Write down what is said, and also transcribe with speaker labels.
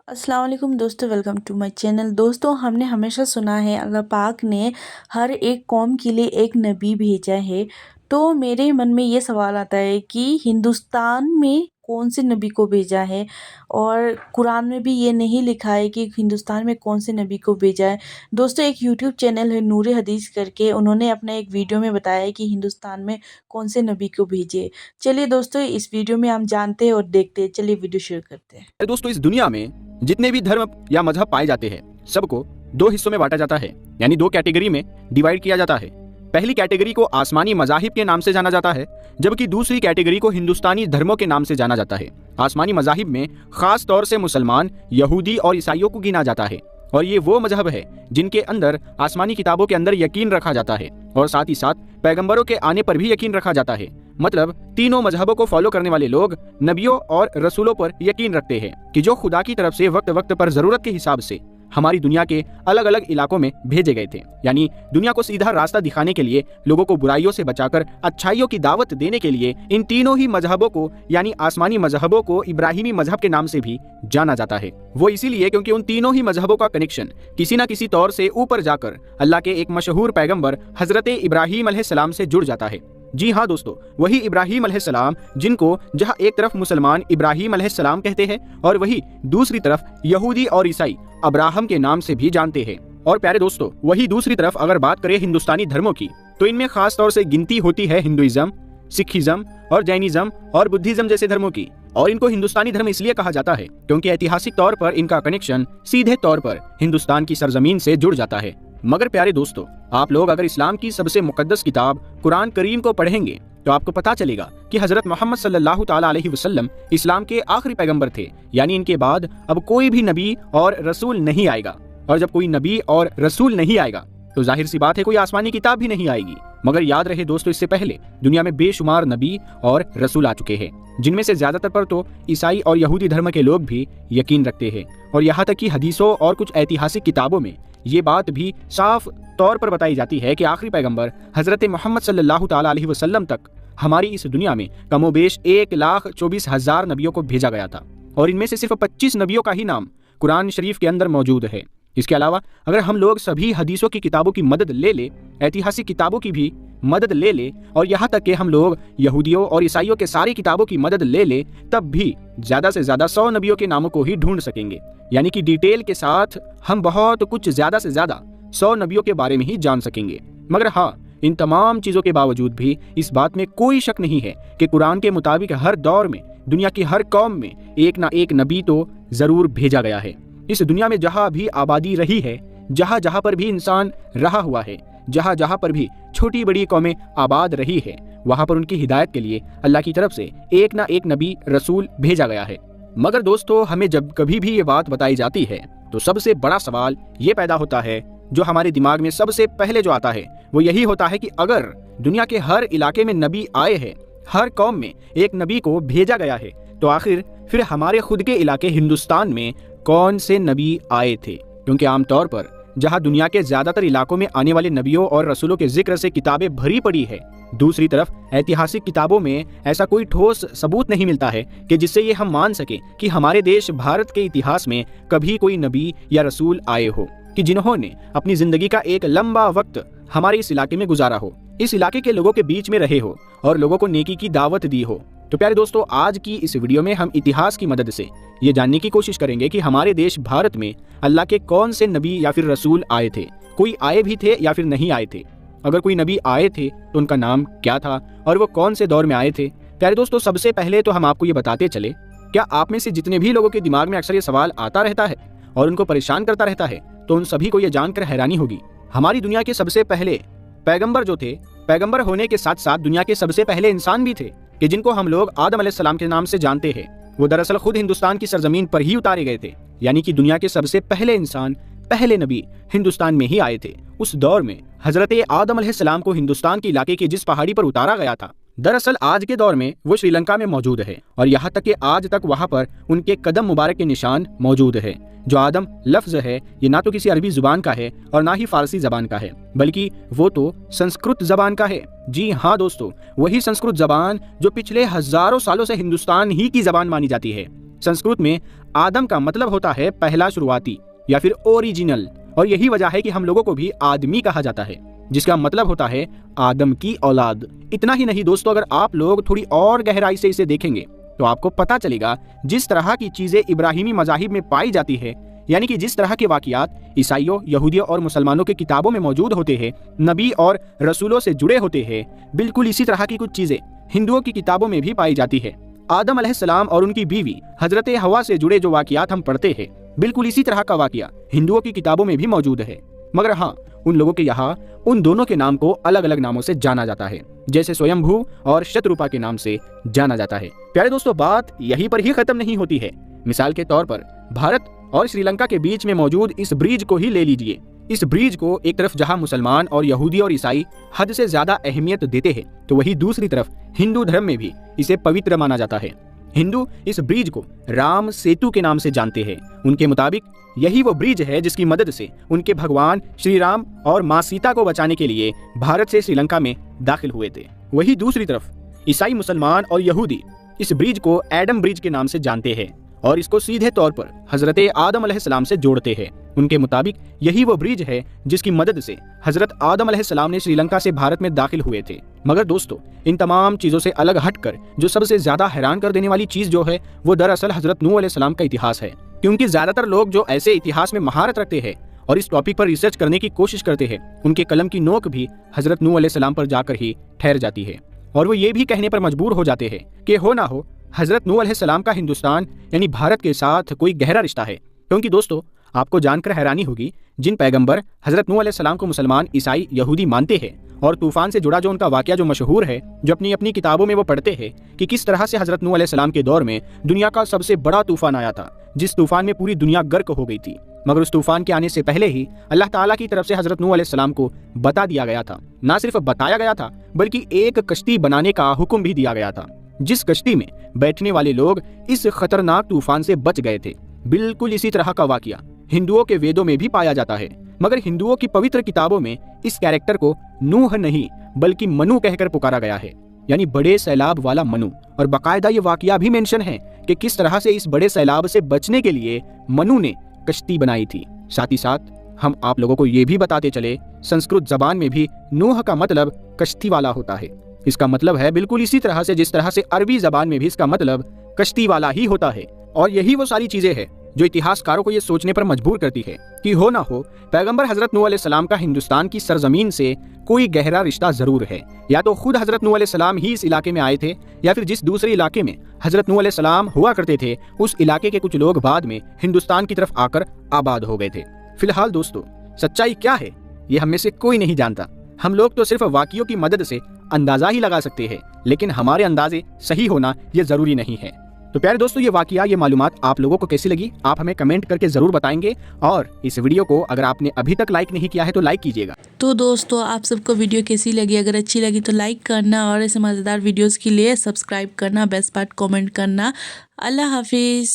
Speaker 1: अस्सलाम वालेकुम दोस्तों, वेलकम टू माय चैनल। दोस्तों, हमने हमेशा सुना है अल्लाह पाक ने हर एक कौम के लिए एक नबी भेजा है। तो मेरे मन में ये सवाल आता है कि हिंदुस्तान में कौन से नबी को भेजा है, और कुरान में भी ये नहीं लिखा है कि हिंदुस्तान में कौन से नबी को भेजा है। दोस्तों, एक यूट्यूब चैनल है नूर हदीस करके, उन्होंने अपना एक वीडियो में बताया है कि हिंदुस्तान में कौन से नबी को भेजे। चलिए दोस्तों, इस वीडियो में हम जानते हैं और देखते हैं। चलिए वीडियो शुरू करते हैं।
Speaker 2: दोस्तों, इस दुनिया में जितने भी धर्म या मजहब पाए जाते हैं सबको दो हिस्सों में बांटा जाता है, यानी दो कैटेगरी में डिवाइड किया जाता है। पहली कैटेगरी को आसमानी मजाहिब के नाम से जाना जाता है, जबकि दूसरी कैटेगरी को हिंदुस्तानी धर्मों के नाम से जाना जाता है। आसमानी मजाहिब में खास तौर से मुसलमान, यहूदी और ईसाइयों को गिना जाता है, और ये वो मजहब है जिनके अंदर आसमानी किताबों के अंदर यकीन रखा जाता है और साथ ही साथ पैगंबरों के आने पर भी यकीन रखा जाता है। मतलब तीनों मजहबों को फॉलो करने वाले लोग नबियों और रसूलों पर यकीन रखते हैं कि जो खुदा की तरफ से वक्त वक्त पर जरूरत के हिसाब से हमारी दुनिया के अलग अलग इलाकों में भेजे गए थे। यानी दुनिया को सीधा रास्ता दिखाने के लिए, लोगों को बुराइयों से बचाकर अच्छाइयों की दावत देने के लिए इन तीनों ही मजहबों को, यानी आसमानी मजहबों को इब्राहिमी मजहब के नाम से भी जाना जाता है। वो इसीलिए क्योंकि उन तीनों ही मजहबों का कनेक्शन किसी न किसी तौर से ऊपर जाकर अल्लाह के एक मशहूर पैगंबर हजरत इब्राहिम अलैहिस्सलाम से जुड़ जाता है। जी हाँ दोस्तों, वही इब्राहिम अलैहिस्सलाम जिनको जहाँ एक तरफ मुसलमान इब्राहिम अलैहिस्सलाम कहते हैं और वही दूसरी तरफ यहूदी और ईसाई अब्राहम के नाम से भी जानते हैं। और प्यारे दोस्तों, वही दूसरी तरफ अगर बात करें हिंदुस्तानी धर्मों की, तो इनमें खास तौर से गिनती होती है हिंदुइज्म, सिखिज्म और जैनिज्म और बुद्धिज्म जैसे धर्मों की। और इनको हिंदुस्तानी धर्म इसलिए कहा जाता है क्योंकि ऐतिहासिक तौर पर इनका कनेक्शन सीधे तौर पर हिंदुस्तान की सरजमीन से जुड़ जाता है। मगर प्यारे दोस्तों, आप लोग अगर इस्लाम की सबसे मुकद्दस किताब कुरान करीम को पढ़ेंगे तो आपको पता चलेगा कि हजरत मोहम्मद सल्लल्लाहु ताला अलैहि वसल्लम इस्लाम के आखिरी पैगंबर थे। यानी इनके बाद अब कोई भी नबी और रसूल नहीं आएगा, और जब कोई नबी और रसूल नहीं आएगा तो जाहिर सी बात है कोई आसमानी किताब भी नहीं आएगी। मगर याद रहे दोस्तों, इससे पहले दुनिया में बेशुमार नबी और रसूल आ चुके हैं, जिनमें से ज्यादातर पर तो ईसाई और यहूदी धर्म के लोग भी यकीन रखते हैं। और यहाँ तक कि हदीसों और कुछ ऐतिहासिक किताबों में ये बात भी साफ तौर पर बताई जाती है कि आखिरी पैगंबर हजरत मोहम्मद सल्लल्लाहु ताला अलैहि वसल्लम तक हमारी इस दुनिया में कमोबेश 1,24,000 नबियों को भेजा गया था, और इनमें से सिर्फ 25 नबियों का ही नाम कुरान शरीफ के अंदर मौजूद है। इसके अलावा अगर हम लोग सभी हदीसों की किताबों की मदद ले ले, ऐतिहासिक किताबों की भी मदद ले ले, और यहाँ तक कि हम लोग यहूदियों और ईसाइयों के सारी किताबों की मदद ले ले, तब भी ज्यादा से ज्यादा 100 नबियों के नामों को ही ढूंढ सकेंगे। यानी कि डिटेल के साथ हम बहुत कुछ ज्यादा से ज्यादा 100 नबियों के बारे में ही जान सकेंगे। मगर हाँ, इन तमाम चीजों के बावजूद भी इस बात में कोई शक नहीं है कि कुरान के मुताबिक हर दौर में दुनिया की हर कौम में एक ना एक नबी तो जरूर भेजा गया है। इस दुनिया में जहाँ भी आबादी रही है, जहाँ जहाँ पर भी इंसान रहा हुआ है, जहाँ जहाँ पर भी छोटी बड़ी कौमें आबाद रही है, वहाँ पर उनकी हिदायत के लिए अल्लाह की तरफ से एक ना एक नबी रसूल भेजा गया है। मगर दोस्तों, हमें जब कभी भी ये बात बताई जाती है तो सबसे बड़ा सवाल ये पैदा होता है, जो हमारे दिमाग में सबसे पहले जो आता है वो यही होता है कि अगर दुनिया के हर इलाके में नबी आए हैं, हर कौम में एक नबी को भेजा गया है, तो आखिर फिर हमारे खुद के इलाके हिंदुस्तान में कौन से नबी आए थे? क्योंकि आमतौर पर जहां दुनिया के ज्यादातर इलाकों में आने वाले नबियों और रसूलों के जिक्र से किताबें भरी पड़ी है, दूसरी तरफ ऐतिहासिक किताबों में ऐसा कोई ठोस सबूत नहीं मिलता है कि जिससे ये हम मान सके कि हमारे देश भारत के इतिहास में कभी कोई नबी या रसूल आए हो, कि जिन्होंने अपनी जिंदगी का एक लंबा वक्त हमारे इस इलाके में गुजारा हो, इस इलाके के लोगों के बीच में रहे हो और लोगों को नेकी की दावत दी हो। तो प्यारे दोस्तों, आज की इस वीडियो में हम इतिहास की मदद से ये जानने की कोशिश करेंगे कि हमारे देश भारत में अल्लाह के कौन से नबी या फिर रसूल आए थे, कोई आए भी थे या फिर नहीं आए थे। अगर कोई नबी आए थे तो उनका नाम क्या था और वो कौन से दौर में आए थे। प्यारे दोस्तों, सबसे पहले तो हम आपको ये बताते चले, क्या आप में से जितने भी लोगों के दिमाग में अक्सर ये सवाल आता रहता है और उनको परेशान करता रहता है, तो उन सभी को ये जानकर हैरानी होगी, हमारी दुनिया के सबसे पहले पैगंबर जो थे, पैगंबर होने के साथ साथ दुनिया के सबसे पहले इंसान भी थे, कि जिनको हम लोग आदम अलैहिस्सलाम के नाम से जानते हैं, वो दरअसल खुद हिंदुस्तान की सरजमीन पर ही उतारे गए थे। यानी कि दुनिया के सबसे पहले इंसान, पहले नबी हिंदुस्तान में ही आए थे। उस दौर में हजरत आदम अलैहिस्सलाम को हिंदुस्तान के इलाके की जिस पहाड़ी पर उतारा गया था, दरअसल आज के दौर में वो श्रीलंका में मौजूद है, और यहाँ तक कि आज तक वहाँ पर उनके कदम मुबारक के निशान मौजूद है। जो आदम लफ्ज है, ये ना तो किसी अरबी जुबान का है और ना ही फारसी जबान का है, बल्कि वो तो संस्कृत जबान का है। जी हाँ दोस्तों, वही संस्कृत जबान जो पिछले हजारों सालों से हिंदुस्तान ही की जबान मानी जाती है। संस्कृत में आदम का मतलब होता है पहला शुरुआती या फिर ओरिजिनल, और यही वजह है कि हम लोगों को भी आदमी कहा जाता है, जिसका मतलब होता है आदम की औलाद। इतना ही नहीं दोस्तों, अगर आप लोग थोड़ी और गहराई से इसे देखेंगे तो आपको पता चलेगा जिस तरह की चीजें इब्राहिमी मजाहिब में पाई जाती है, यानी कि जिस तरह के वाकियात ईसाइयों, यहूदियों और मुसलमानों के किताबों में मौजूद होते हैं, नबी और रसूलों से जुड़े होते हैं, बिल्कुल इसी तरह की कुछ चीजें हिंदुओं की किताबों में भी पाई जाती है। आदम अलैहिस्सलाम और उनकी बीवी हजरत हवा से जुड़े जो वाकियात हम पढ़ते हैं, बिल्कुल इसी तरह का वाकिया हिंदुओं की किताबों में भी मौजूद है। मगर हाँ, उन लोगों के यहाँ उन दोनों के नाम को अलग अलग नामों से जाना जाता है, जैसे स्वयंभू और शतरूपा के नाम से जाना जाता है। प्यारे दोस्तों, बात यहीं पर ही खत्म नहीं होती है। मिसाल के तौर पर भारत और श्रीलंका के बीच में मौजूद इस ब्रिज को ही ले लीजिए। इस ब्रिज को एक तरफ जहां मुसलमान और यहूदी और ईसाई हद से ज्यादा अहमियत देते हैं, तो वहीं दूसरी तरफ हिंदू धर्म में भी इसे पवित्र माना जाता है। हिंदू इस ब्रिज को राम सेतु के नाम से जानते हैं। उनके मुताबिक यही वो ब्रिज है जिसकी मदद से उनके भगवान श्री राम और माँ सीता को बचाने के लिए भारत से श्रीलंका में दाखिल हुए थे। वहीं दूसरी तरफ ईसाई, मुसलमान और यहूदी इस ब्रिज को एडम ब्रिज के नाम से जानते हैं और इसको सीधे तौर पर हजरत आदम अलैहिस्सलाम से जोड़ते हैं। उनके मुताबिक यही वो ब्रिज है जिसकी मदद से हजरत आदम अलैहिस्सलाम ने श्रीलंका से भारत में दाखिल हुए थे। मगर दोस्तों, इन तमाम चीजों से अलग हटकर जो सबसे ज्यादा हैरान कर देने वाली चीज जो है, वो दरअसल हजरत नूह अलैहिस्सलाम का इतिहास है। क्योंकि ज्यादातर लोग जो ऐसे इतिहास में महारत रखते हैं और इस टॉपिक पर रिसर्च करने की कोशिश करते हैं, उनके कलम की नोक भी हजरत नूह अलैहिस्सलाम पर जाकर ही ठहर जाती है और वो ये भी कहने पर मजबूर हो जाते हैं कि हो ना हो हजरत नूह अलैहिस्सलाम का हिंदुस्तान यानी भारत के साथ कोई गहरा रिश्ता है। क्योंकि दोस्तों, आपको जानकर हैरानी होगी, जिन पैगंबर हजरत नूह अलैहिस्सलाम को मुसलमान, ईसाई, यहूदी मानते हैं और तूफान से जुड़ा जो उनका वाकया जो मशहूर है, जो अपनी अपनी किताबों में वो पढ़ते हैं कि किस तरह से हजरत नूह अलैहिस्सलाम के दौर में दुनिया का सबसे बड़ा तूफान आया था, जिस तूफान में पूरी दुनिया गर्क हो गई थी। मगर उस तूफान के आने से पहले ही अल्लाह ताला की तरफ से हजरत नूह अलैहिस्सलाम को बता दिया गया था। ना सिर्फ बताया गया था, बल्कि एक कश्ती बनाने का हुक्म भी दिया गया था, जिस कश्ती में बैठने वाले लोग इस खतरनाक तूफान से बच गए थे। बिल्कुल इसी तरह का वाकया हिंदुओं के वेदों में भी पाया जाता है। मगर हिंदुओं की पवित्र किताबों में इस कैरेक्टर को नूह नहीं बल्कि मनु कहकर पुकारा गया है, यानी बड़े सैलाब वाला मनु। और बाकायदा ये वाकया भी मेंशन है कि किस तरह से इस बड़े सैलाब से बचने के लिए मनु ने कश्ती बनाई थी। साथ ही साथ हम आप लोगों को ये भी बताते चले, संस्कृत जबान में भी नूह का मतलब कश्ती वाला होता है। इसका मतलब है बिल्कुल इसी तरह से जिस तरह से अरबी जबान में भी इसका मतलब कश्ती वाला ही होता है। और यही वो सारी चीजें हैं जो इतिहासकारों को ये सोचने पर मजबूर करती है कि हो ना हो पैगंबर हजरत नूह अलैहिस्सलाम का हिंदुस्तान की सरजमीन से कोई गहरा रिश्ता जरूर है। या तो खुद हजरत नूह अलैहिस्सलाम ही इस इलाके में आए थे, या फिर जिस दूसरे इलाके में हजरत नूह अलैहिस्सलाम हुआ करते थे, उस इलाके के कुछ लोग बाद में हिंदुस्तान की तरफ आकर आबाद हो गए थे। फिलहाल दोस्तों, सच्चाई क्या है ये हम में से कोई नहीं जानता। हम लोग तो सिर्फ वाकियों की मदद से अंदाजा ही लगा सकते हैं, लेकिन हमारे अंदाजे सही होना ये जरूरी नहीं है। तो प्यारे दोस्तों, ये वाकया, ये मालूमात आप लोगों को कैसी लगी, आप हमें कमेंट करके जरूर बताएंगे। और इस वीडियो को अगर आपने अभी तक लाइक नहीं किया है तो लाइक कीजिएगा।
Speaker 1: तो दोस्तों, आप सबको वीडियो कैसी लगी? अगर अच्छी लगी तो लाइक करना और ऐसे मज़ेदार वीडियोस के लिए सब्सक्राइब करना, बेस्ट पार्ट कमेंट करना। अल्लाह हाफिज़।